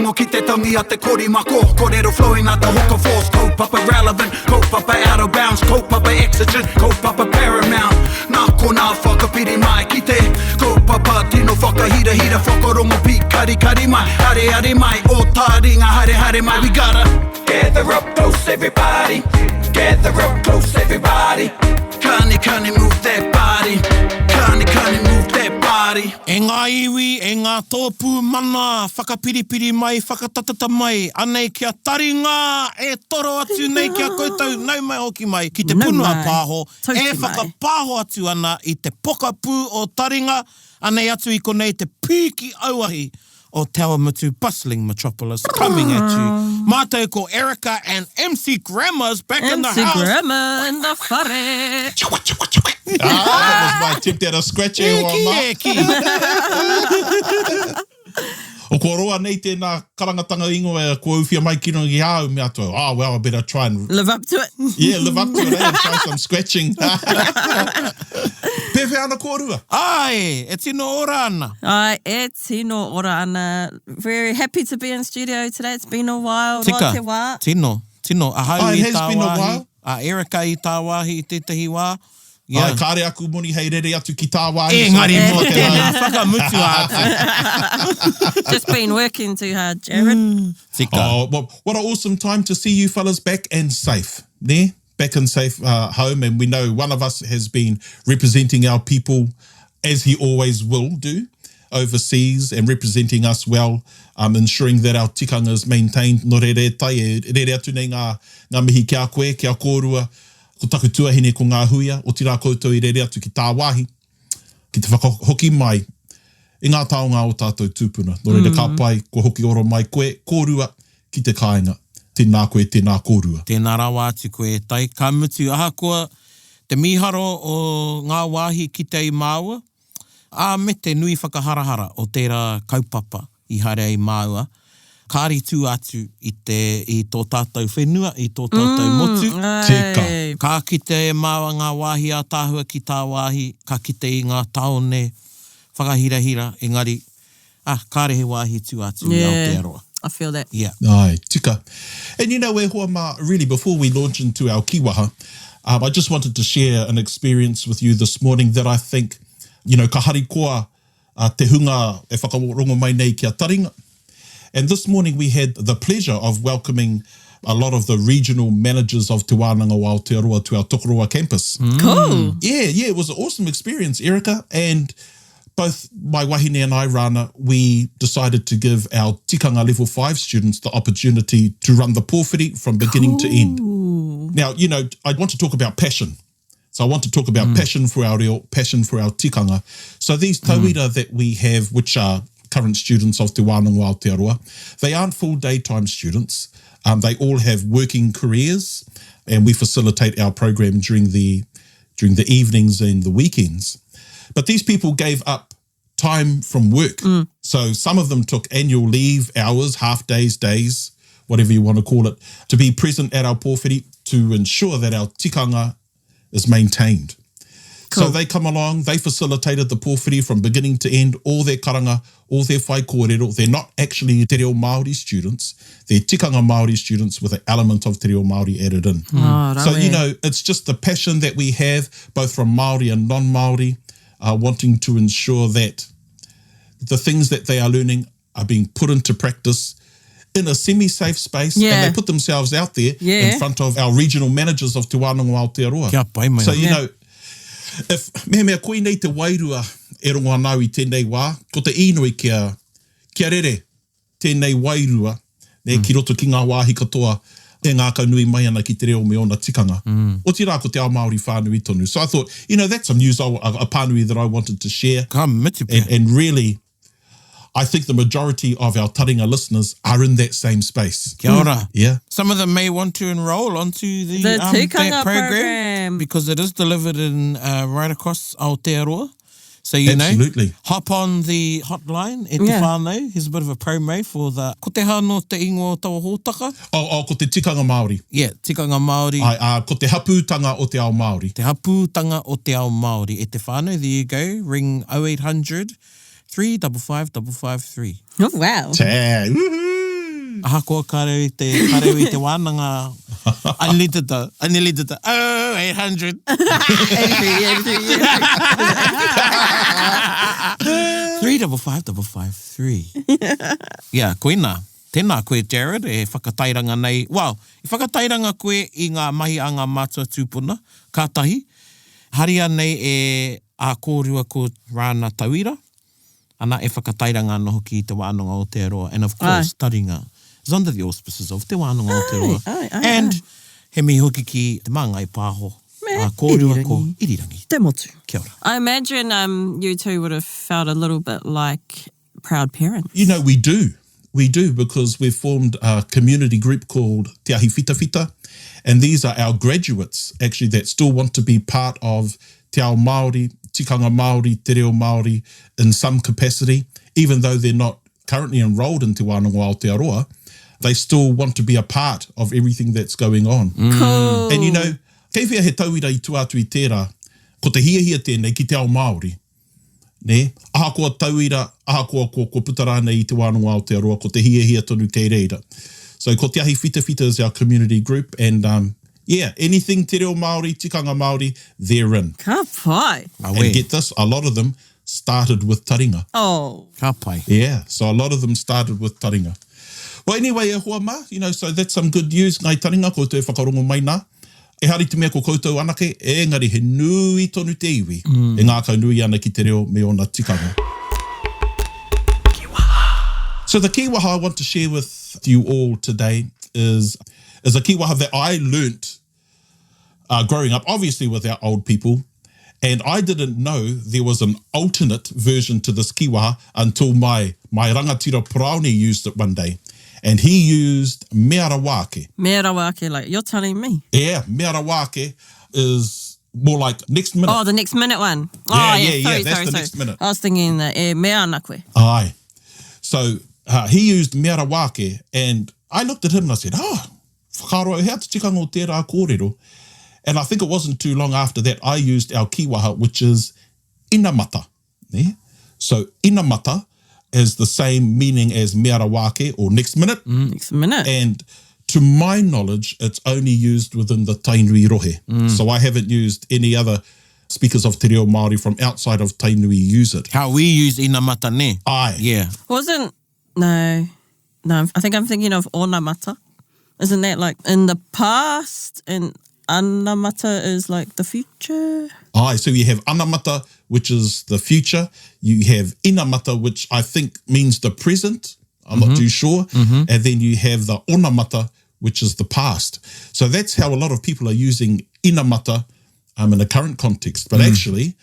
rongo ki te tangi a te korimako. Kōrero flowing out the hooker force. Kaupapa relevant, kaupapa out of bounds, kaupapa exigent, kaupapa paramount. Nā ko nā whakapiri mai ki te kaupapa tino whakahira hira whakarongo pi kari kari mai. Hare hare mai, o Taringa hare hare mai. We gotta gather up close everybody. Gather up close everybody. Kani move that body. Kani move that body. E ngā iwi, e ngā tōpū mana, whakapiripiri mai, whakatatata mai, anei kia Taringa, e toro atu nei kia koutou, nau mai hoki mai, ki te punua pāho, e whakapāho atu ana i te pokapū o Taringa, anei atu i konei te pīki auahi o Te Awamutu bustling metropolis coming at you. Mātou ko Erica and MC Grandma's back in the house. MC Grandma in the whare. That was my attempt at a scratching one. O ko roa nei tēnā karangatanga ingoa ko uwhia mai kino i au me ato. Oh, well, I better try and... Live up to it. Yeah, live up to it and try some scratching. Pepe ana kōrua. Ai, e tino ora ana. Ai, e tino ora ana. Very happy to be in studio today. It's been a while. Tika, Roa te wā. tino. Ahau It i has tā been a wāhi. while. A Erica i tā wāhi i tētahi wā. Yeah. Ai, kāre aku moni hei rere atu ki tā wāhi. Engari So, mō te tēnā rau. whakamutu atu. Just been working too hard, Jared. Tika. Oh, well, what an awesome time to see you fellas back and safe. Ne? Back and safe home. And we know one of us has been representing our people as he always will do overseas and representing us well, ensuring that our tikanga is maintained. No re tai, re atu nei ngā mihi kia koe, kia kōrua, ko taku tuahine ko ngā huia, o tira koutou i re atu ki tā wāhi, ki te whakahoki mai, i ngā taonga o tātou tūpuna. No re ka pai, ko hoki oro mai koe, kōrua, ki te kāinga. Tēnā koe, tēnā kōrua. Tēnā rawa atu koe tai. Ka mutu ahakoa te miharo o ngā wāhi ki te i māua. Me te nui whakaharahara o tērā kaupapa i haere i māua. Kāri tū atu i tō tātou whenua, i tō tātou motu. Tika. Ka kite e māua ngā wāhi a tāhua ki tā wāhi, ka kite i ngā taone, whakahirahira, engari, kāre he wāhi tū atu i Aotearoa. I feel that. Yeah. Ai, tika. And you know, e hoa mā, really, before we launch into our kiwaha, I just wanted to share an experience with you this morning that I think, you know, ka hari koa te hunga e whakarongo mai nei kia Taringa. And this morning we had the pleasure of welcoming a lot of the regional managers of Te Wānanga o Aotearoa to our Tokoroa campus. Cool. Yeah, it was an awesome experience, Erica. And both my wahine and I, Rana, we decided to give our tikanga level 5 students the opportunity to run the pōwhiri from beginning to end. Now, you know, I want to talk about passion. So I want to talk about passion for our reo, passion for our tikanga. So these tauira that we have, which are current students of Te Wānanga o Aotearoa, they aren't full daytime students. They all have working careers, and we facilitate our program during the evenings and the weekends. But these people gave up time from work. So some of them took annual leave, hours, half days, whatever you want to call it, to be present at our pōwhiri to ensure that our tikanga is maintained. Cool. So they come along, they facilitated the pōwhiri from beginning to end, all their karanga, all their whai kōrero. They're not actually te reo Māori students, they're tikanga Māori students with an element of te reo Māori added in. So, you know, it's just the passion that we have, both from Māori and non-Māori, wanting to ensure that the things that they are learning are being put into practice in a semi-safe space, and they put themselves out there in front of our regional managers of Te Wānanga o Aotearoa. Kia pai mai. So, you know, if mea koe nei te wairua e rongo anau I tēnei wā, ko te inoi kia rere tēnei wairua, ki roto ki ngā wāhi katoa, e ngākau nui mai ana ki te reo me ona tikanga. O tira ko te ao Māori whānui tonu. So I thought, you know, that's some news, a pānui that I wanted to share. And really, I think the majority of our Taringa listeners are in that same space. Kia ora. Yeah. Some of them may want to enroll onto the tikanga that program because it is delivered in right across Aotearoa. So, you Absolutely. know, hop on the hotline e te whānau. Here's a bit of a promo for the ko te hano te ingo tawa hōtaka. Ko te tikanga Māori. Yeah, tikanga Māori. Ko te hapūtanga o te ao Māori. Te hapūtanga o te ao Māori. E te whānau, there you go. Ring 0800 355 553. Oh, wow. Woohoo! Ahakoa kareu i te wānanga. Unlimited. Oh, 800. 83, 3555553. Yeah, koina. Tēnā koe, Jared, e whakatairanga nei. Well, i whakatairanga koe i ngā mahi a ngā mātua tūpuna, kātahi. Haria nei e a kōrua ko Rāna Tauira. Ana e whakatairanga no hoki i te wānanga o te aroa. And of course, Taringa is under the auspices of te wānanga o te aroa. And he mi hoki ki te māngai pāho. A kōrua ko irirangi. Te motu. Kia ora. I imagine you two would have felt a little bit like proud parents. You know, we do. We do, because we've formed a community group called Te Ahi Whita Whita, and these are our graduates, actually, that still want to be part of Te Ao Māori, Tikanga Māori, Te Reo Māori in some capacity, even though they're not currently enrolled in Te Wānanga o Aotearoa, they still want to be a part of everything that's going on. Cool. And you know, kei whea he tauira i tuatu i tērā, ko te hiahia tēnei ki Te Ao Māori, ne? Ahakoa tauira, ahakoa ko putarana i te wānanga o Aotearoa, ko te hiahia tonu kei reira. So ko Te Ahi Whita Whita is our community group, and yeah, anything Te Reo Māori, Tikanga Māori, they're in. Ka pai. And get this, a lot of them started with Taringa. Oh. Ka pai. Yeah, so a lot of them started with Taringa. Well, anyway, e hoa ma, you know, so that's some good news. Ngai Taringa, ko te whakarongo mai nā. E hari te mea ko koutou anake, engari he nui tonu te iwi. E ngā kau nui ana ki te reo me ona tikanga. So the kiwaha I want to share with you all today is a kiwaha that I learnt growing up, obviously with our old people, and I didn't know there was an alternate version to this kiwaha until my rangatira Praone used it one day. And he used meara wake. Meara wake, like you're telling me. Yeah, meara wake is more like next minute. Oh, the next minute one. Yeah, Oh, yeah, that's the next minute. I was thinking mea ana koe. Aye. So he used meara wake, and I looked at him and I said, whakaroa, hea te tikanga o tērā kōrero. And I think it wasn't too long after that I used our kiwaha, which is inamata. Yeah? So inamata is the same meaning as meara wake, or next minute. Next minute. And to my knowledge, it's only used within the Tainui rohe. So I haven't used any other speakers of Te Reo Māori from outside of Tainui use it. How we use inamata ne. Aye. Yeah. No, I think I'm thinking of onamata. Isn't that like in the past, and anamata is like the future? Aye, so you have anamata, which is the future. You have inamata, which I think means the present. I'm not too sure. And then you have the onamata, which is the past. So that's how a lot of people are using inamata in the current context. But actually,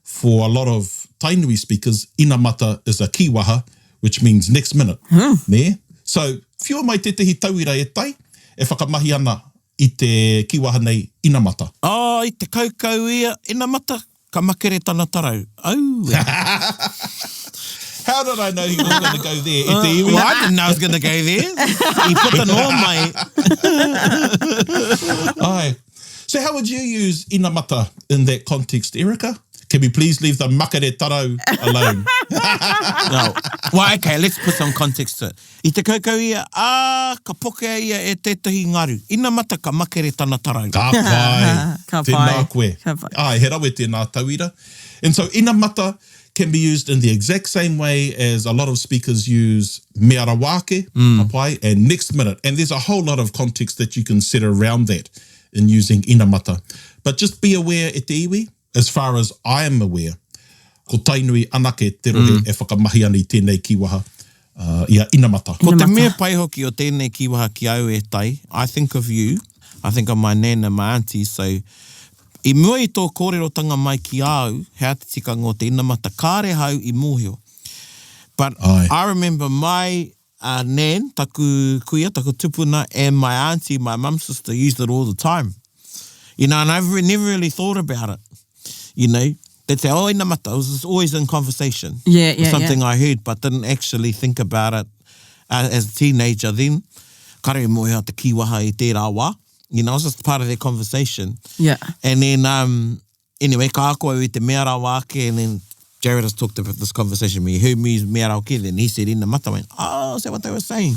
for a lot of Tainui speakers, inamata is a kiwaha, which means next minute. Ne? So, whiua mai te tehi tauira e tai, e whakamahi ana i te kiwaha nei inamata. Oh, i te kaukau ia, inamata, ka makere tana tarau. Oh, How did I know he was going to go there? E te iwi? well, I didn't know I was going to go there. I puta no mai. Aye. So how would you use inamata in that context, Erica? Can we please leave the makere tarau alone? No. Well, okay, let's put some context to it. I te kaukau ia, ka poke ia e tētahi ngaru. Inamata ka makere tana tarau. Ka pai. Ka Tēnā pai. koe. Ka pai. Ai, he rawe tēnā tauira. And so inamata can be used in the exact same way as a lot of speakers use meara wake, pai, and next minute. And there's a whole lot of context that you can set around that in using inamata. But just be aware e te iwi, as far as I am aware, ko Tainui anake te rohe e whakamahi ana I tēnei kiwaha, ia inamata. Ko te mea pai hoki o tēnei kiwaha ki au e tai, I think of you, I think of my nana, my auntie, so I mua I tō kōrerotanga mai ki au, hea te tikanga o te inamata, kāre hau I mōhio. But I remember my nan, taku kuia, taku tupuna, and my auntie, my mum's sister, used it all the time. You know, and I've never really thought about it. You know, they'd say, oh, inamata, it was always in conversation. Yeah, Or something I heard, but didn't actually think about it as a teenager then. Kare moe te kiwaha I tērā wā. You know, it was just part of their conversation. Yeah. And then, anyway, ka akoa I te meara wake, and then Jared has talked about this conversation with me. He heard me use meara wake, then he said inamata, I went, oh, is that what they were saying?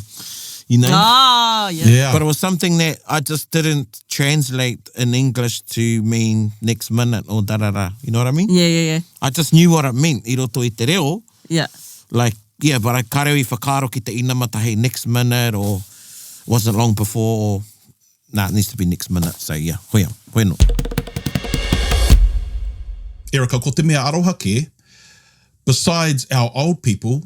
you know? Ah, yeah. Yeah. But it was something that I just didn't translate in English to mean next minute or da-da-da. You know what I mean? Yeah. I just knew what it meant, I roto i te reo. Yeah. Like, yeah, but I kareo I whakaro ki te inamata, hey, next minute or wasn't long before or... Nah, it needs to be next minute. So, yeah, hoi no. Erika, ko te mea aroha ke, besides our old people,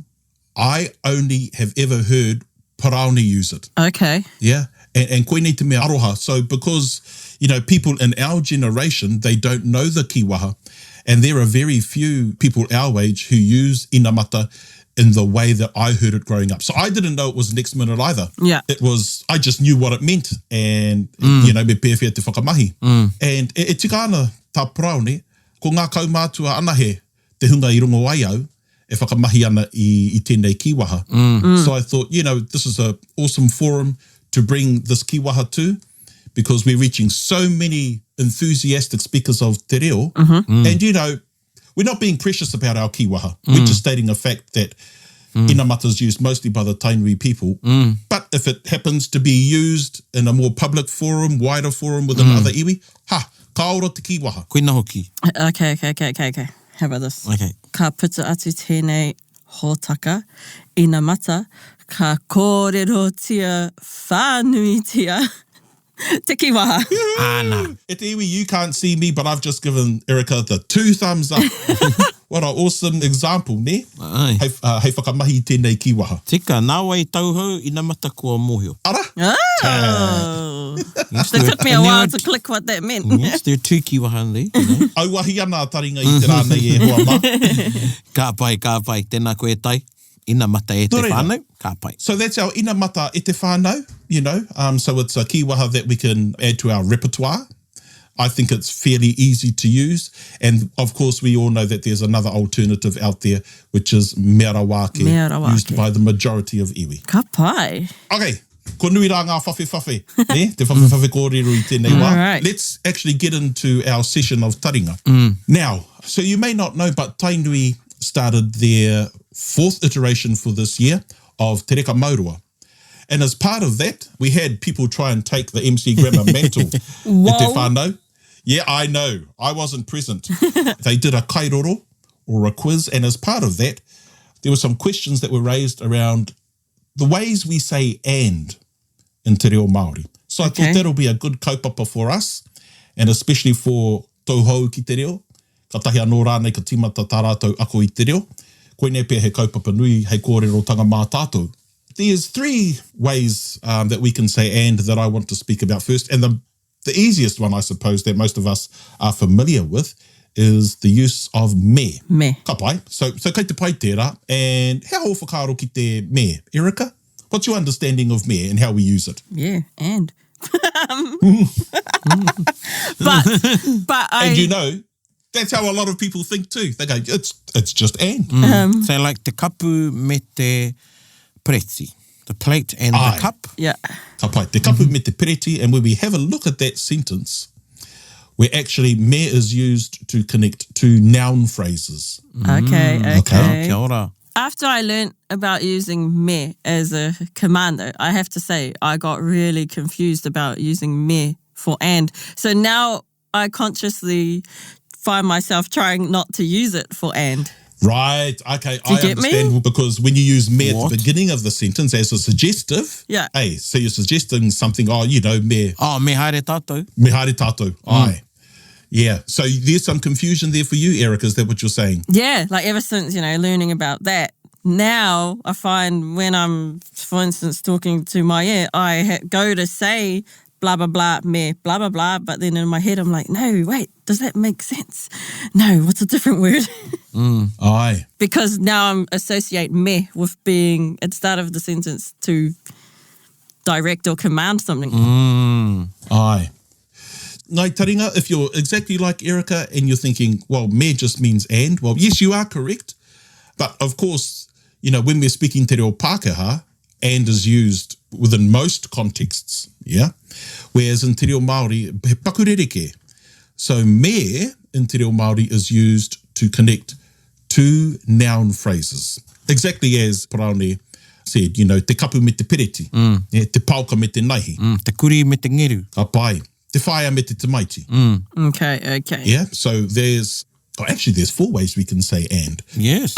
I only have ever heard Paraone use it. Okay. Yeah. And koe nei te mea aroha. So because, you know, people in our generation, they don't know the kiwaha. And there are very few people our age who use inamata in the way that I heard it growing up. So I didn't know it was next minute either. Yeah. It was, I just knew what it meant. And, you know, me pēwhia te whakamahi. And e tika ana tā Paraone, ko ngā kaumātua ana he te hunga I rongo ai au, e whakamahi ana I tēnei kiwaha. So I thought, you know, this is an awesome forum to bring this kiwaha to, because we're reaching so many enthusiastic speakers of te reo. And, you know, we're not being precious about our kiwaha. We're just stating a fact that inamata is used mostly by the Tainui people. But if it happens to be used in a more public forum, wider forum within other iwi, ka ora te kiwaha. Koina hoki. Okay. How about this? Okay. Ka puta atu tēnei hōtaka, inamata, ka kōrerotia whānuitia te kiwaha. Ana. E te iwi, you can't see me, but I've just given Erika the 2 thumbs up. What an awesome example, ne? Ai. Hei whakamahi tēnei kiwaha. Tika, nā wai tauhou, inamata kua mōhio. Ara? Oh. Yes, It took me a while to there click what that meant. Yes, there are two kiwaha there, you know. Auahi ana Taringa I te rānei e hoa ma. Ka pai, tēnā koe tai. Inamata e te Nō reira. whānau, ka pai. So that's our inamata e te whānau, you know. So it's a kiwaha that we can add to our repertoire. I think it's fairly easy to use. And of course, we all know that there's another alternative out there, which is mea rawake, Mea rawake. used by the majority of iwi. Ka pai. Okay, ko nui rā ngā whawhi, ne? Te whawhi kōrero I tēnei wā. All right. Let's actually get into our session of taringa. Now, so you may not know, but Tainui started their 4th iteration for this year of Te Reka Maurua. And as part of that, we had people try and take the MC Grammar mantle e te whānau. Yeah, I know. I wasn't present. They did a kairoro or a quiz. And as part of that, there were some questions that were raised around the ways we say and in te reo Māori. So I thought that'll be a good kaupapa for us, and especially for tauhou ki te reo. Ka tahi anō rānei ka timata tā rātou ako I te reo. Koe nei pia he kaupapa nui hei kōrerotanga mā tātou. There's 3 ways that we can say and that I want to speak about first. And the easiest one, I suppose, that most of us are familiar with is the use of me. Me. Ka pai. So kei te pai tērā. And how ho whakaro ki te me? Erika, what's your understanding of me and how we use it? Yeah, and. but I... And you know, that's how a lot of people think too. They go, it's just and. So like te kapu me te preti, the plate and Aye. the cup. Yeah. Ka pai, te kapu me te pereti, and when we have a look at that sentence, where actually me is used to connect 2 noun phrases. Okay. Kia ora. After I learnt about using me as a commando, I have to say I got really confused about using me for and. So now I consciously find myself trying not to use it for and. Right, okay, Do you I get me? understand. Because when you use me at What? the beginning of the sentence as a suggestive, Yeah. hey, so you're suggesting something, you know, me Oh, me haere tātou. haere tātou, aye. Yeah, so there's some confusion there for you, Erica, is that what you're saying? Yeah, like ever since, learning about that, now I find when I'm, for instance, talking to my ear, I go to say blah, blah, blah, me, blah, blah, blah, but then in my head I'm like, no, wait, does that make sense? No, what's a different word? Aye. Because now I'm associate me with being at the start of the sentence to direct or command something. Aye. Ngai taringa, if you're exactly like Erica and you're thinking, well, me just means and, well, yes, you are correct. But of course, when we're speaking te reo Pākehā, and is used within most contexts, yeah? Whereas in te reo Māori, he pakurereke. So me in te reo Māori is used to connect 2 noun phrases. Exactly as Paraone said, te kapu me te pireti, te pauka me te naihi, Te kuri me te ngeru. a pai, te whaia me te tamaiti. Okay. Yeah, so there's 4 ways we can say and. Yes.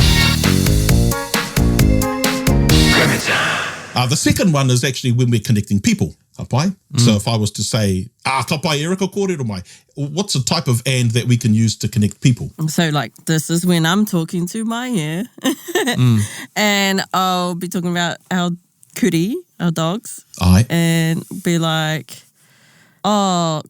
The second one is actually when we're connecting people, ka pai. So if I was to say, ka pai Erika kōrero mai, what's the type of and that we can use to connect people? So like this is when I'm talking to my ear and I'll be talking about our kuri, our dogs, Ai, and be like, oh,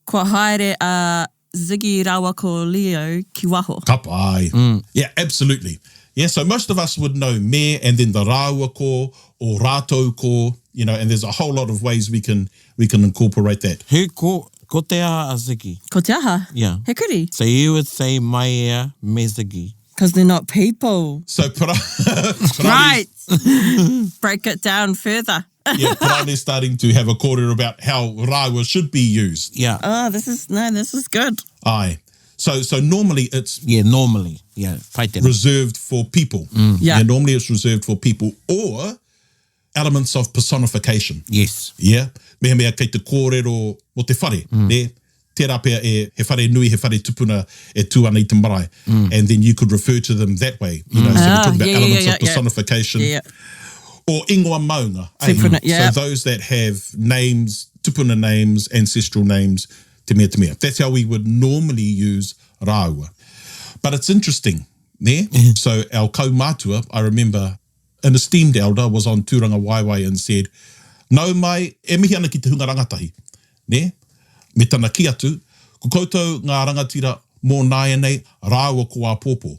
kua haere a Ziggy rawa ko Leo ki waho. ka pai. Yeah, absolutely. Yeah, so most of us would know me and then the rāua ko or rātou ko, and there's a whole lot of ways we can incorporate that. Who ko te aha a Ziggy? Ko te aha? Yeah. He kuri? So you would say mai ea me Ziggy. Because they're not people. So Right. Break it down further. Yeah, Parani's starting to have a kōrero about how rāua should be used. Yeah. Oh, this is good. Ai. So normally it's Yeah, normally. Yeah, paitena. reserved for people. Yeah. Normally it's reserved for people or elements of personification. Yes. Yeah. Mea kei te kōrero o te whare. Ne? Tērā pia he whare nui, he whare tupuna e tū ana i te marae. And then you could refer to them that way. So we're talking about elements of personification. Yeah. Or ingoa maunga. Tupuna, yeah. So those that have names, tupuna names, ancestral names, te mea te mea. That's how we would normally use rāua. But it's interesting, ne? So our kaumātua, I remember an esteemed elder was on Tūranga Waiwai and said, nau mai, e mihi ana ki te hunga rangatahi, ne? Me tana ki atu, ko koutou ngā rangatira mō nāia nei, rāua ko a pōpō.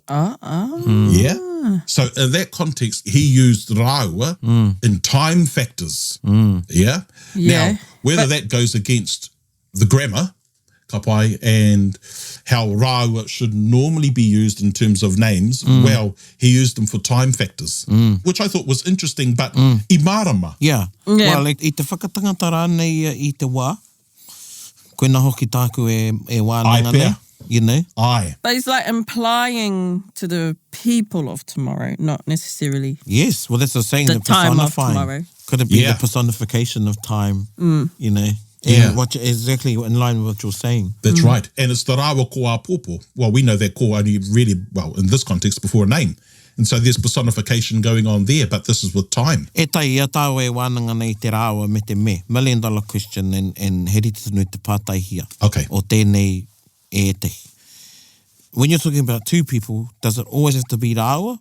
Yeah? So in that context, he used rāua in time factors. Yeah? Yeah. Now, whether that goes against the grammar, ka pai, and how rāua should normally be used in terms of names, well, he used them for time factors, which I thought was interesting, but i mārama. Yeah. Yeah. Well, i te whakatangata rānei i te wā, koe na hoki tāku e wānanga Ai pea. nei, Ai. But it's like implying to the people of tomorrow, not necessarily Yes, well, that's the saying, the the time of personifying. tomorrow. Could it be Yeah. the personification of time, Yeah. And exactly in line with what you're saying. That's right. And it's the rāua ko a pōpō. Well, we know that ko only really, well, in this context, before a name. And so there's personification going on there, but this is with time. E tai ia tāu e wānanga nei te rāua me te me. $1 million question and he rite tonu te pātai hia. Okay. O tēnei e te. When you're talking about two people, does it always have to be rāua?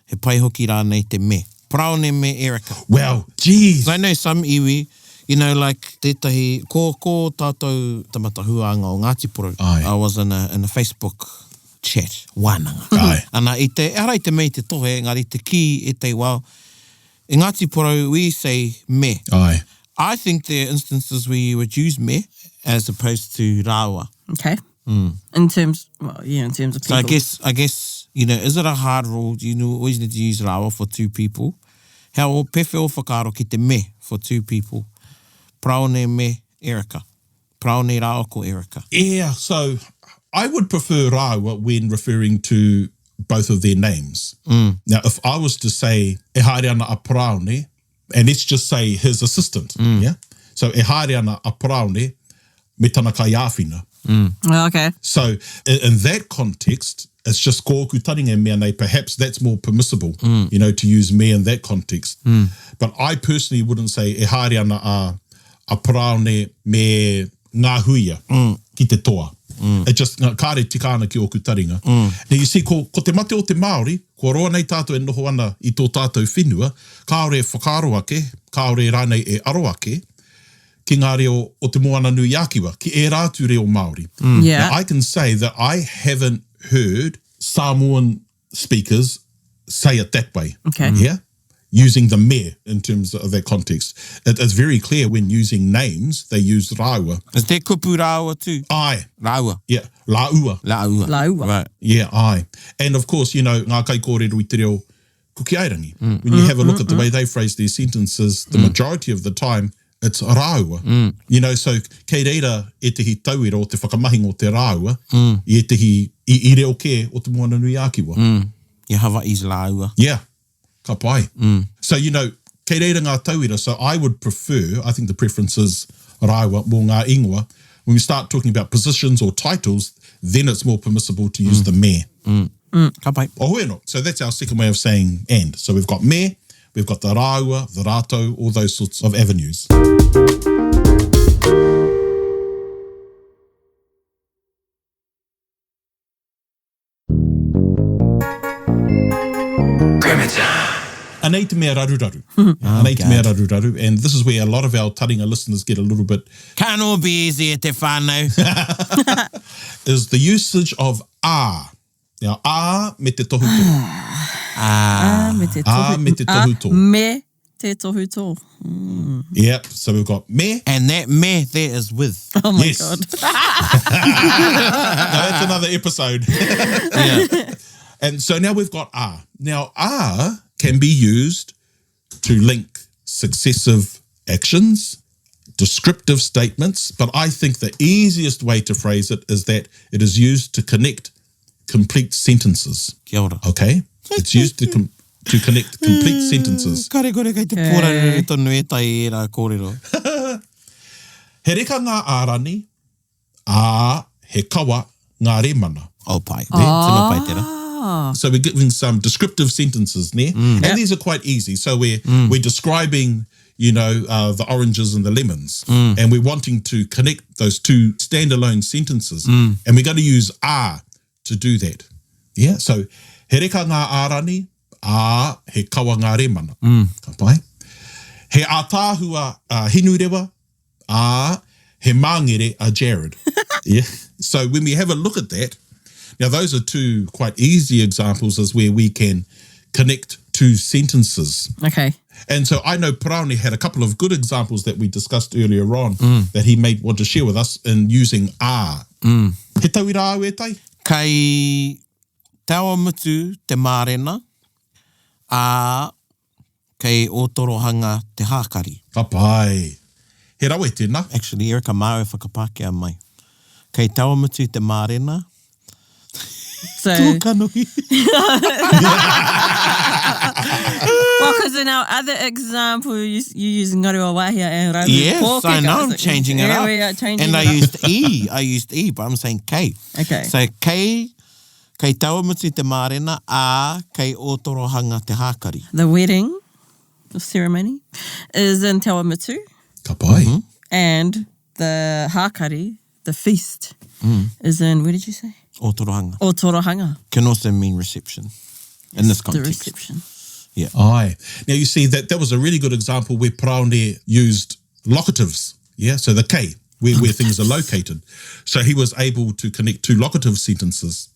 He pai hoki rā nei te me. Praone me Erika. Well, geez. I know some iwi, like tētahi, ko tātou tamatahuanga o Ngāti Poro. Ai. I was in a Facebook chat, wānanga. Ai. Ana i te, arai te mei te tohe, ngari te ki e te wao. I Ngāti Poro, we say me. Ai. I think there are instances where you would use me as opposed to rāua. Okay. In terms of people. So I guess, is it a hard rule? Do you always need to use rāua for two people? How o pewhi o whakaaro ki te me for two people? Praone me Erika. Praone rāua ko Erika. Yeah, so I would prefer rāua when referring to both of their names. Now, if I was to say e haere ana a praone, and let's just say his assistant, yeah? So e haere ana a praone me tana kai āwhina. Okay. So in that context, it's just kōku taringa mea nei, perhaps that's more permissible, to use me in that context. But I personally wouldn't say e haere ana a praone me ngā huia ki te toa. It just, kāre tikāna ki oku taringa. Now you see, ko te mate o te Māori, ko roa nei tātou e noho ana i tō tātou whenua, kāore whakaro ake, kāore rānei e aro ake, ki ngā reo o te moana nui ākiwa, ki e rātu reo Māori. Yeah. Now, I can say that I haven't heard Samoan speakers say it that way. Okay. Yeah? Using the me in terms of that context. It's very clear when using names, they use rāua. Is there kupu rāua too? Ai. Rāua. Yeah. Lāua. Laua. Laua. Right. Yeah, ai. And of course, ngā kai kōrero i te reo kukiairangi. When you have a look at the way they phrase their sentences, the majority of the time, it's rāua. So kei reira e tehi tauira o te whakamahinga o te rāua, i e tehi i reo ke o te moana nui ākiwa. Ia Hawaii's laua. Yeah. Ka pai. So, kei reira ngā tauira, so I would prefer, I think the preference is rāua mō ngā ingoa. When we start talking about positions or titles, then it's more permissible to use the me. Ka pai. O hueno. So that's our second way of saying and. So we've got me, we've got the rāua, the rātou, all those sorts of avenues. Anei te mea raruraru. Anei te mea raruraru. And this is where a lot of our Taringa listeners get a little bit... Can't all be easy e te whānau. is the usage of a. Now, a me te tohuto. Me te A me te tohuto. Me te tohuto. Yep. So we've got me. And that me there is with. Oh my Yes. God. No, that's another episode. Yeah. And so now we've got a. Now, a can be used to link successive actions, descriptive statements, but I think the easiest way to phrase it is that it is used to connect complete sentences. Kia ora. Okay? It's used to connect complete sentences. Kare kore kei te pōraru tonu e tai e rā kōrero. He reka ngā ārani, a he kawa ngā remana. O pai. Tino pai tera. So we're giving some descriptive sentences there. And these are quite easy. So we're describing, the oranges and the lemons. And we're wanting to connect those two standalone sentences. And we're going to use a to do that. Yeah. So he reka ngā ārani, a he kawa ngā remana. Ka pai. He ātāhua hinu rewa, a he māngere a Jared. Yeah. So when we have a look at that, now, those are two quite easy examples as where we can connect two sentences. Okay. And so I know Praone had a couple of good examples that we discussed earlier on that he may want to share with us in using a. He tauira au e tai? Kei taua mutu te mārena, a kei otorohanga te hākari. Ka pai. He rawe tēnā. Actually, Erika Mao e whakapākea mai. Kei taua mutu te mārena, So, tūkanohi. well, because in our other example, you use ngarewa wahia and raru Yes, pōkeka. I know, I'm changing it Yeah, up. we are changing And it I up. used E, but I'm saying K. Okay. So kei taua mutu te mārena, a kei otorohanga te hākari. The wedding ceremony is in Te Awamutu, Ka pai. and the hākari, the feast, is in, where did you say? Otorohanga. Otorohanga, Can also mean reception in this the context. reception. Yeah. Aye. Now, you see, that was a really good example where Praone used locatives. Yeah, so the K, where things are located. So he was able to connect two locative sentences.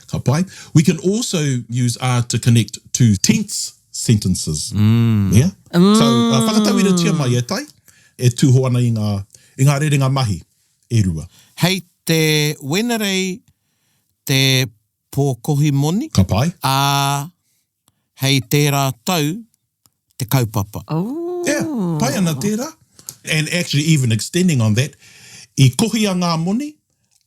Ka pai. We can also use R to connect two tense sentences. Yeah? So, whakatauira tia mai e tai, e tūhoana i ngā rerenga mahi, e rua. Hei te wenerei te pōkohi moni, Ka pai. a hei tērā tau te kaupapa. Oh. Yeah, pai ana tērā. And actually, even extending on that, I kohia ngā moni,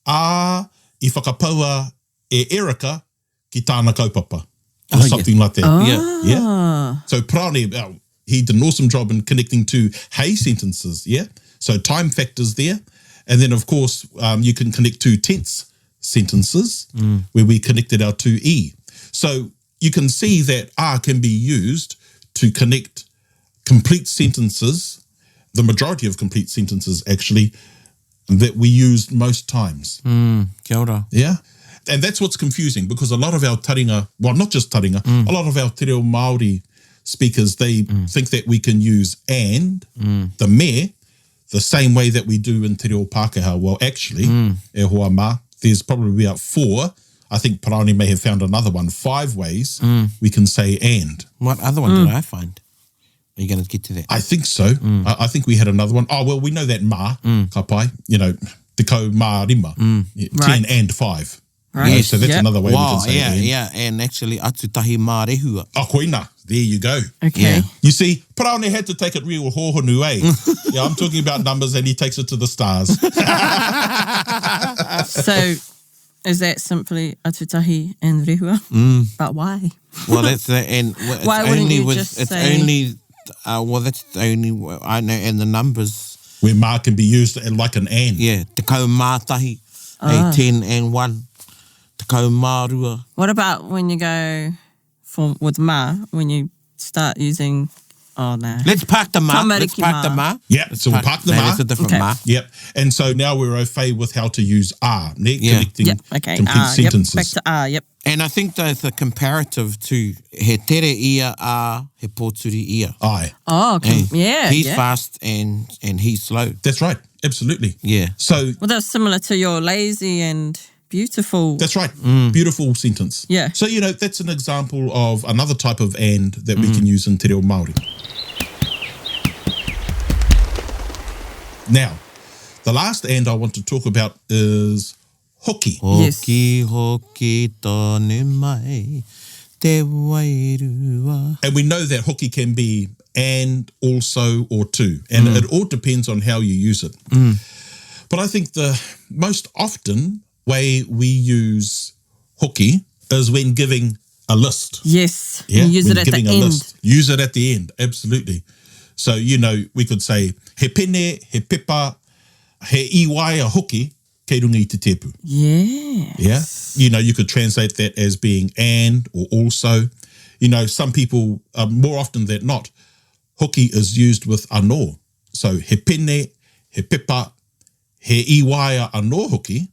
a I whakapaua e Erika ki tāna kaupapa. Or something like that. Yeah. So Praone, he did an awesome job in connecting two hey sentences, yeah? So time factors there. And then, of course, you can connect two tense sentences where we connected our two E. So you can see that R can be used to connect complete sentences, the majority of complete sentences, actually, that we used most times. Kia ora. Yeah? And that's what's confusing, because a lot of our taringa, well, not just taringa, a lot of our te reo Māori speakers, they think that we can use and, the me, the same way that we do in te reo Pākehā. Well, actually, e hoa mā, there's probably about 4. I think Praone may have found another one, 5 ways we can say and. What other one did I find? Are you going to get to that? I think so. I think we had another one. Oh, well, we know that mā, ka pai, te ko mā rima, 10 and 5. Right. So that's another way we can say and. Yeah. And actually, atu tahi mā rehua. Oh, koina. There you go. Okay. Yeah. You see, Praone had to take it real hohonu, eh? Yeah, I'm talking about numbers and he takes it to the stars. So, is that simply atutahi and rehua? But why? Well, that's the, and it's Why wouldn't only you with, just it's say- only, well, that's the only, I know, and the numbers, Where ma can be used like an and. yeah, te kau mātahi, 10 and 1, te kau mārua. What about when you go with ma, when you start using, oh no. Let's park the ma, let's Tamariki park the ma. ma. Yeah, so we'll park the no, ma. that's a different Okay. ma. Yep. And so now we're au fait with how to use are, Yeah. connecting Yep, okay. complete Yep, sentences. back to yep. And I think that the comparative to he tere ia a, he pōturi ia. Aye. Oh, okay. Hey, he's yeah. fast and he's slow. That's right. Absolutely. Yeah. So Well, that's similar to your lazy and beautiful. that's right. Beautiful sentence. Yeah. So, that's an example of another type of and that we can use in te reo Māori. Now, the last and I want to talk about is hoki. Yes. Hoki, hoki, tonu mai, te wairua. And we know that hoki can be and, also, or to. And it all depends on how you use it. But I think the most often way we use hoki is when giving a list. Yes. Yeah, You use when it at the giving a end. list. Use it at the end, absolutely. So, we could say, he pene, he pepa, he iwai a hoki, kei runga i te tepu. Yeah. Yeah. You could translate that as being and or also. Some people, more often than not, hoki is used with anō. So, he pene, he pepa, he iwai a anō hoki,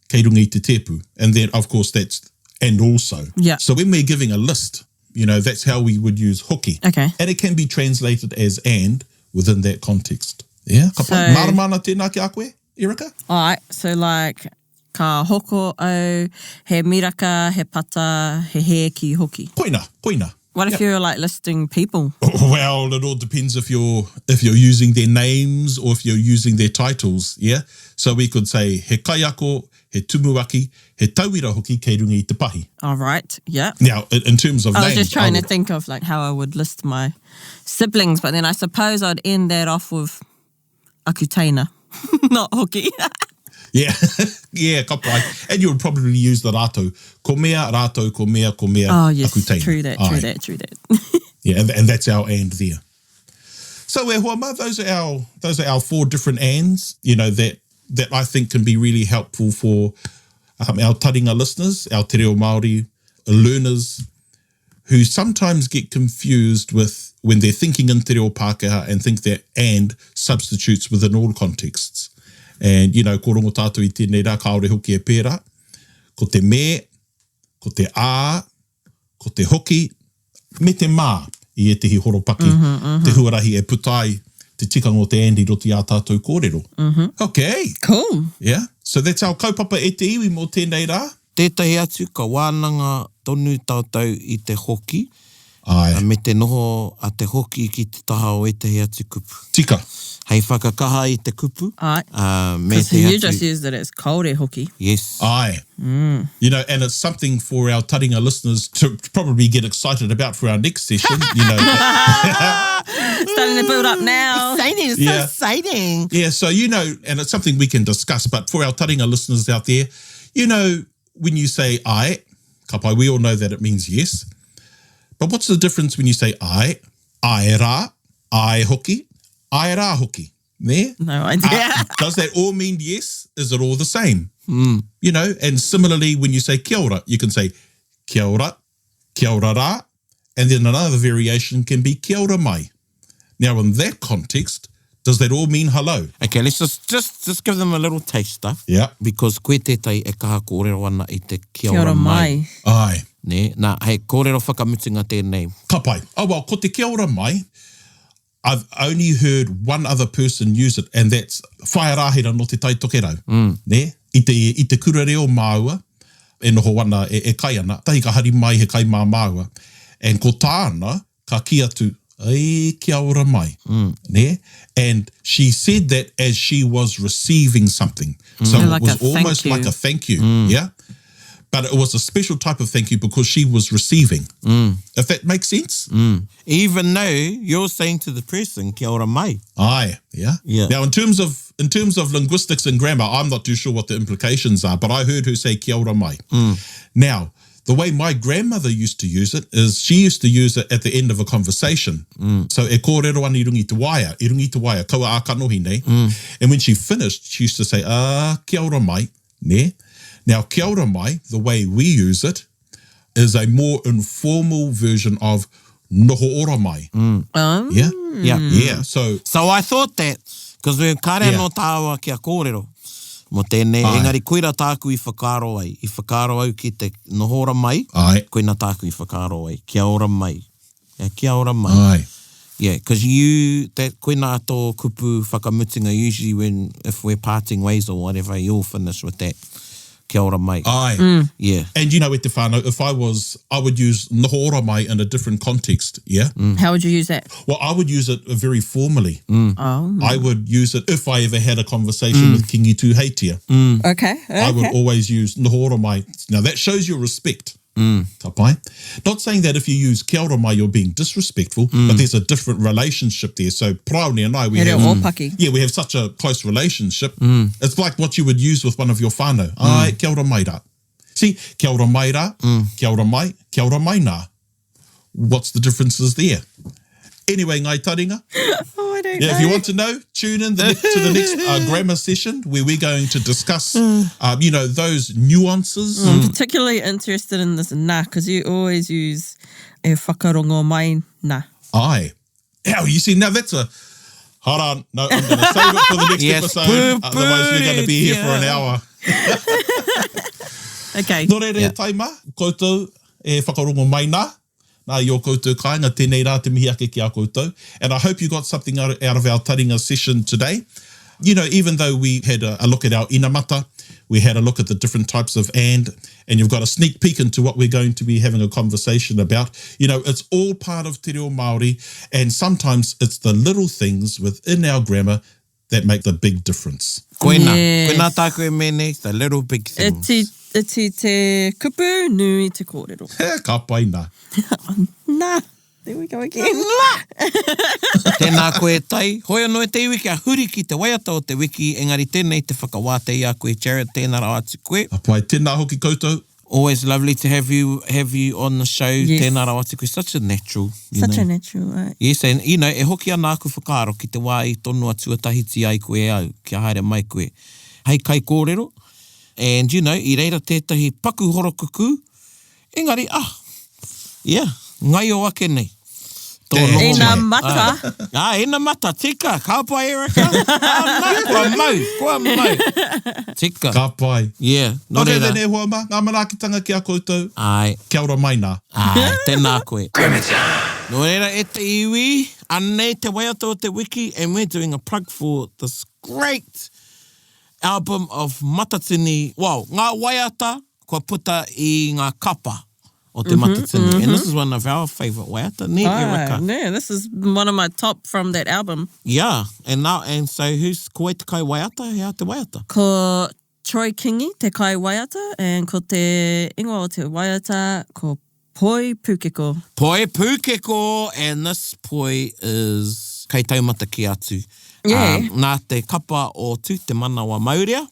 kei runga i te tepu. And then, of course, that's and also. Yeah. So when we're giving a list, that's how we would use hoki. Okay. And it can be translated as and within that context. Yeah? Ka So- pai, maramana tēnā ki a koe, Erika? All right. So like, ka hoko au, he miraka, he pata, he ki hoki. Koina. What if you're like listing people? Well, it all depends if you're using their names or if you're using their titles, yeah? So we could say, he kaiako, he tumuaki, he tauira hoki kei runga i te pahi. All right. Yeah. Now, in terms of I names... was just trying to would- think of like how I would list my siblings, but then I suppose I'd end that off with akutaina, not hoki. Yeah, yeah, ka pai. And you would probably use the rātou. Ko mea, rātou, ko mea, Oh yes, akutaina. true that. Aye. Yeah, and that's our and there. So, Huama, those are our 4 different ands, that I think can be really helpful for our taringa listeners, our te reo Māori learners, who sometimes get confused with when they're thinking in te reo Pākehā and think that and substitutes within all contexts. And, ko rongo tātou i tēnei rā, kaore hoki e pērā, ko te me, ko te ā, ko te hoki, me te mā i e tehi horopaki, te huarahi e putai, te tikanga o te and i roti a tātou kōrero. Okay, Cool. yeah. So that's our kaupapa e te iwi mō tēnei rā. Tētahi atu ka wānanga tonu tātou i te hoki, Ai, me te noho a te hoki ki te taha o etahi atu kupu. tika. Hei whakakaha i te kupu. All right. Me Because te you atu. just used it as kaore hoki. Yes. Ai. And it's something for our taringa listeners to probably get excited about for our next session. Starting to build up now. Exciting, it's Yeah. so exciting. Yeah, so and it's something we can discuss, but for our taringa listeners out there, when you say ai, ka pai, we all know that it means yes. But what's the difference when you say ai rā, ai hoki, ai rā hoki? Ne? No idea. Does that all mean yes? Is it all the same? And similarly, when you say kia ora, you can say kia ora rā, and then another variation can be kia ora mai. Now, in that context, does that all mean hello? Okay, let's just give them a little taster. Yeah. Because koe tētai e kaha kōrero ana i te kia Kia ora mai. Ai. Ne, nā, hei kōrero whakamutinga tēnei. Ka pai. Oh, well, ko te kia ora mai, I've only heard one other person use it, and that's whaerāhera no te tai tokerau. Ne? I te kura reo māua, e noho wana e kai ana, tahi ka hari mai he kai mā māua. And ko tāna, ka ki atu, ai kia ora mai. Ne? And she said that as she was receiving something. So Yeah, like it was a thank almost you. like a thank you. Yeah? But it was a special type of thank you because she was receiving. If that makes sense? Even though you're saying to the person, kia ora mai. Aye, yeah. Yeah. Now, in terms of linguistics and grammar, I'm not too sure what the implications are, but I heard her say kia ora mai. Now, The way my grandmother used to use it is she used to use it at the end of a conversation. So e kōrero ana I rungi te waia, kaua a kanohi nei. And when she finished, she used to say, kia ora mai, ne? Now, kia ora mai, the way we use it, is a more informal version of noho ora mai. Yeah? Yeah. So I thought that, because we're kare no tāua kia kōrero. Mo tēnei, engari koira tāku I whakaro ai. I whakaro au ki te nohora mai, koina tāku I whakaro ai. Kia ora mai. Yeah, kia ora mai. Yeah, because koina ato kupu whakamutinga, usually if we're parting ways or whatever, you'll finish with that. Kia ora mai. Yeah. And you know, e te whānau, if I would use noho ora mai in a different context, yeah? How would you use that? Well, I would use it very formally. I would use it if I ever had a conversation with Kingi Tūheitia. Okay. I would always use noho ora mai. Now, that shows your respect. Ka pai. Not saying that if you use kia ora mai, you're being disrespectful, but there's a different relationship there. So, Praone and I, we have such a close relationship. It's like what you would use with one of your whānau. Ai, kia ora mai rā. See, kia ora mai rā, kia ora mai nā. What's the differences there? Anyway, ngai taringa. I don't know. If you want to know, tune in to the next grammar session where we're going to discuss, those nuances. I'm particularly interested in this na, because you always use e whakarongo mai na. Aye. Ow, you see, now that's a... Hold on. No, I'm going to save it for the next episode. Otherwise, we're going to be here for an hour. Okay. Nō reire taima, koutou e whakarongo mai nā. Nā i o koutou kāinga, tēnei rā te mihi ake ki a koutou. And I hope you got something out of our taringa session today. You know, even though we had a look at our inamata, we had a look at the different types of and you've got a sneak peek into what we're going to be having a conversation about. You know, it's all part of te reo Māori, and sometimes it's the little things within our grammar that make the big difference. Koina tāku e mene, the little big things. Iti te kupu, nui te kōrero. Ka pai nā. Nah, there we go again. Tēnā koe tai. Hoi anō e te iwi kia huri ki te waiata o te wiki, engari tēnei te whakawāte I a koe, Jared, tēnā rā atu koe. A pai, tēnā hoki koutou. Always lovely to have you on the show. Yes. Tēnā rā atu koe, such a natural. Such a natural, right. Yes, and e hoki ana aku whakaaro ki te wā I tonu atua tahiti ai koe au, kia haere mai koe. Hei kai kōrero. And, I reira tētahi paku horokuku, engari, ngai o ake nei. Ina mata. Ina mata, tika, ka pai Erika. Kua mau. Tika. Ka pai. Yeah. No reira ne hoa ma, ngā manaakitanga ki a koutou. Ai. Kia ora mai nā. Ai, tēnā koe. No reira e te iwi, anei te waiata o te wiki, and we're doing a plug for this great album of matatini, ngā waiata kua puta I ngā kapa o te matatini. And this is one of our favourite waiata. Ne, Erika? Yeah, this is one of my top from that album. Yeah, and so who's koe te kai waiata? Hea te waiata? Ko Troy Kingi, te kai waiata, and ko te ingoa o te waiata, ko Poi Pukeko. Poi Pukeko, and this poi is kei taumata ki atu. Yeah. Nā te kapa o tū te manawa Mauria,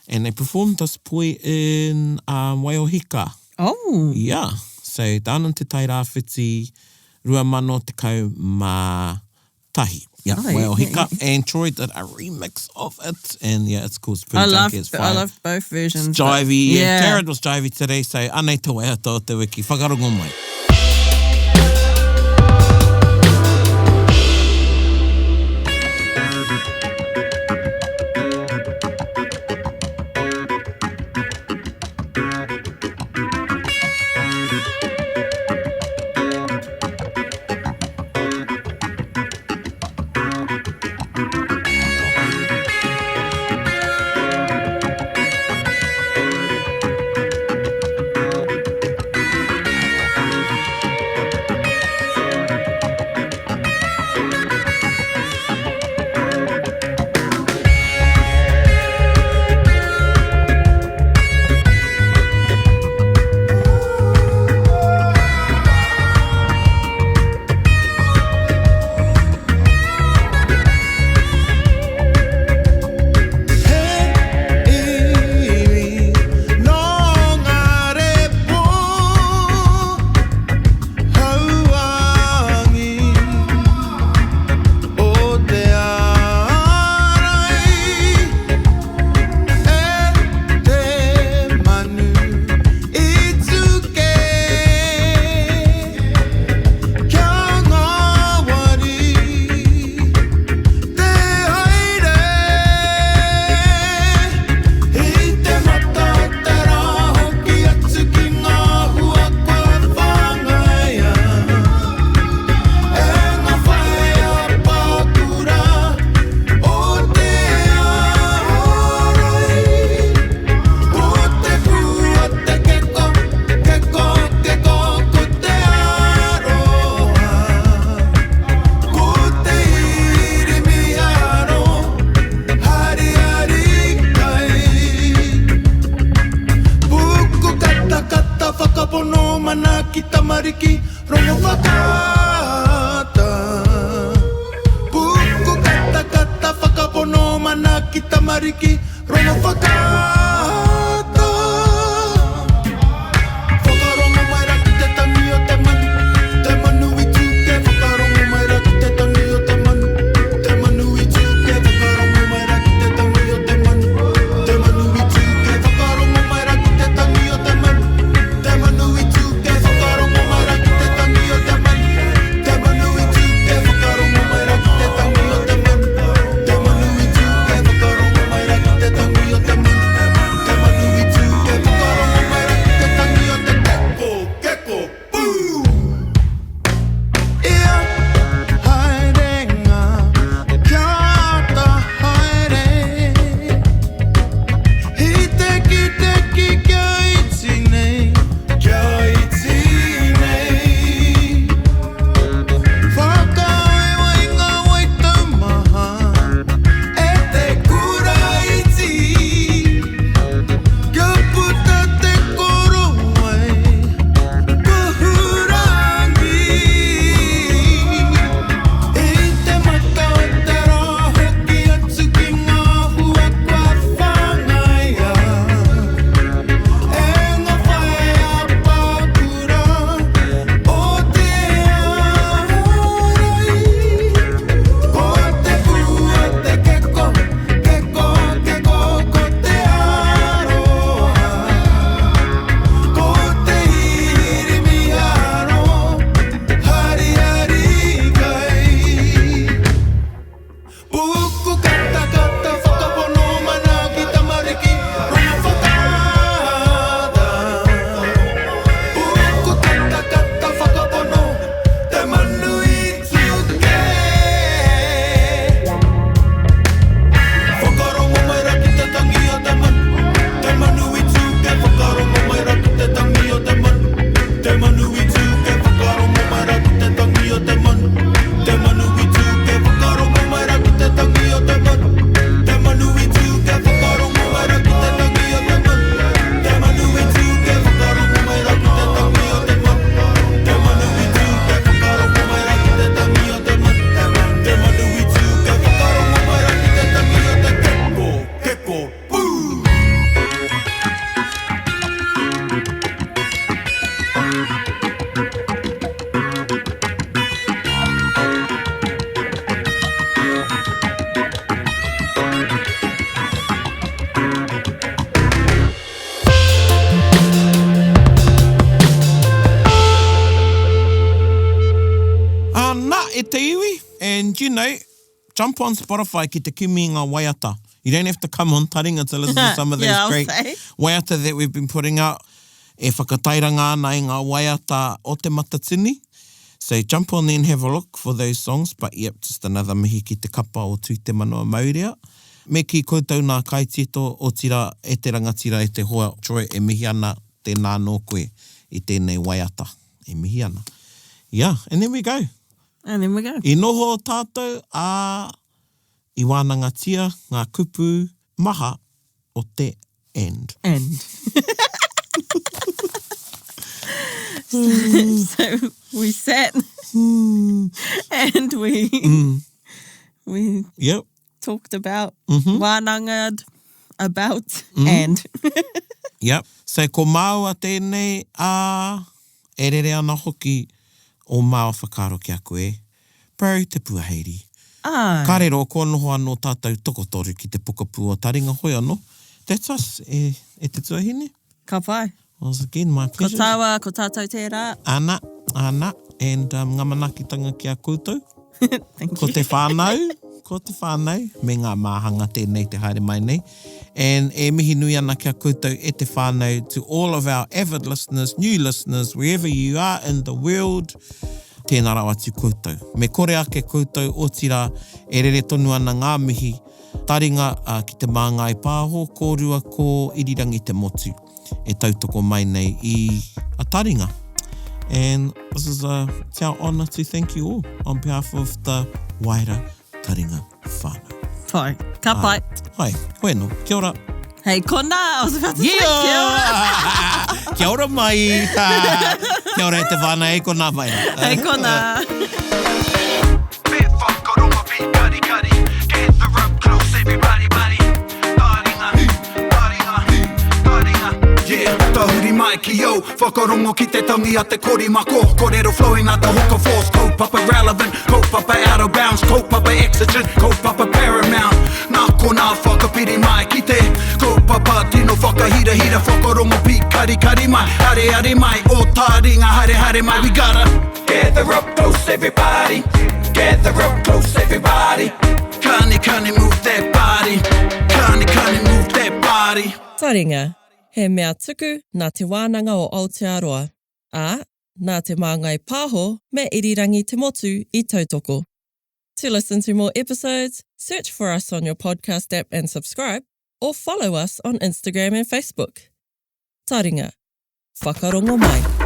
and they performed this poi in Waiohika. Oh. Yeah. So, down te tai rāwhiti, rua mano te kau mā tahi. Yeah, Waiohika. And Troy did a remix of it, and it's called Spoon Junkie. I love both versions. It's jivey. Yeah. Jared was jivey today, so anei te waiata o te wiki. Whakarongo mai. ki tamariki, rongo whakaata. Whakarongo mai ra ki te tangi o te manu, te manu I tuke. Whakarongo mai ra ki te tangi o te manu, te manu I tuke. Whakarongo mai ra ki te tangi o te manu, te manu I tuke. Whakarongo mai ra ki te tangi o te manu, te manu I tuke. Whakarongo mai ra ki te tangi o te manu, te manu I tuke. Whakarongo mai ra ki te tangi o te manu, te manu I tuke. Whakarongo mai ra ki te tangi o te manu, te manu I tuke. Whakarongo mai ra ki te tangi o te keko, poo! Ia haerenga, kia ata haere. Hiteki kia iti nei, kia iti nei. Whakaewa I ngā waitaumaha, e te kura iti. Kia puta te koro ai, puhurangi. I te mata o te rā hoki atu ki ngā hua kua whangaia. E ngā whae a pākura o te ārai. Ko te pua te keko, keko, keko, ko te aroha. Ko te hirimi aro, hari hari kai. Uku kata kata whakapono mana ki tamariki, rongo whakaata. Uku kata kata whakapono, te manu I tuke. Whakarongo mai ra ki te tangi o te manu, te manu I tuke. Whakarongo mai ra ki te tangi o te manu, te manu I tuke. Whakarongo mai ra ki te tangi o te manu, te manu I tuke. Whakarongo mai ra ki te tangi o te manu, te manu I tuke. Whakarongo mai ra ki te tangi o te manu, te manu I tuke. Whakarongo mai ra ki te tangi o te manu, te manu I tuke. Whakarongo mai ra ki te tangi o te manu, te manu I tuke. Whakarongo mai ra ki te tangi o te keko, poo! Nā, e te iwi. And you know, jump on Spotify ki te kimi ngā waiata. You don't have to come on Taringa to listen to some of those Yeah, I'll great say. waiata that we've been putting out. E whakatairanga ana I ngā waiata o te matatini. So jump on there and have a look for those songs. But yep, just another mihi ki te kapa o tū te manoa Maurea. Me ki koutou nā kaitito o tira e te rangatira e te hoa Troy e mihi ana te nā nō koe I tēnei waiata. E mihi ana. Yeah, and then we go. And then we go. I noho tātou a I wānanga tia ngā kupu maha o te end. And. So we sat and we Yep. talked about wānanga, about and. Yep. So ko māua tēnei a e rere ana hoki o māua whakaro ki a koe. Bro, te puaheiri. Ah. Ka rero, ko noho anō tātou tokotoru ki te pukapu o Taringa hoi anō. That's us, e te tuahine. Ka pai. Once again, my Ko pleasure. tāua, ko tātou tērā. Ana. And ngā manakitanga ki a koutou. Thank Ko you. te whānau, me ngā māhanga tēnei te haere mai nei. And e mihi nui ana kia koutou e te whānau to all of our avid listeners, new listeners, wherever you are in the world, tēnā rau atu koutou. Me kore ake koutou o tira e rere tonu ana ngā mihi Taringa ki te māngai pāho, kōrua ko irirangi te motu. E tautoko mai nei I a Taringa. And this is it's our honour to thank you all on behalf of the wider Taringa whānau. Pai. Ka pai. Hai, koe no, kia ora. Hey, kona, I was about to say kia ora. Kia ora mai. Kia ora e te whānau e kona mai. Hey, kona. Bit fuck, got on my feet, cuddy. Get the rope close, everybody, buddy. whakarongo ki te tangi a te korimako. Kōrero flowing at the hooker force. Kaupapa relevant, kaupapa out of bounds, kaupapa exigent, kaupapa paramount. Nā ko nā whakapiri mai ki te kaupapa tino whakahira hira whakarongo pi kari mai. Hare mai, o Taringa hare mai. We gotta gather up close everybody. Gather up close everybody. Kani move that body. Kani move that body. Taringa, he mea tuku nā te wānanga o Aotearoa, ā, nā te māngai pāho me irirangi te motu I tautoko. To listen to more episodes, search for us on your podcast app and subscribe, or follow us on Instagram and Facebook. Taringa, whakarongo mai.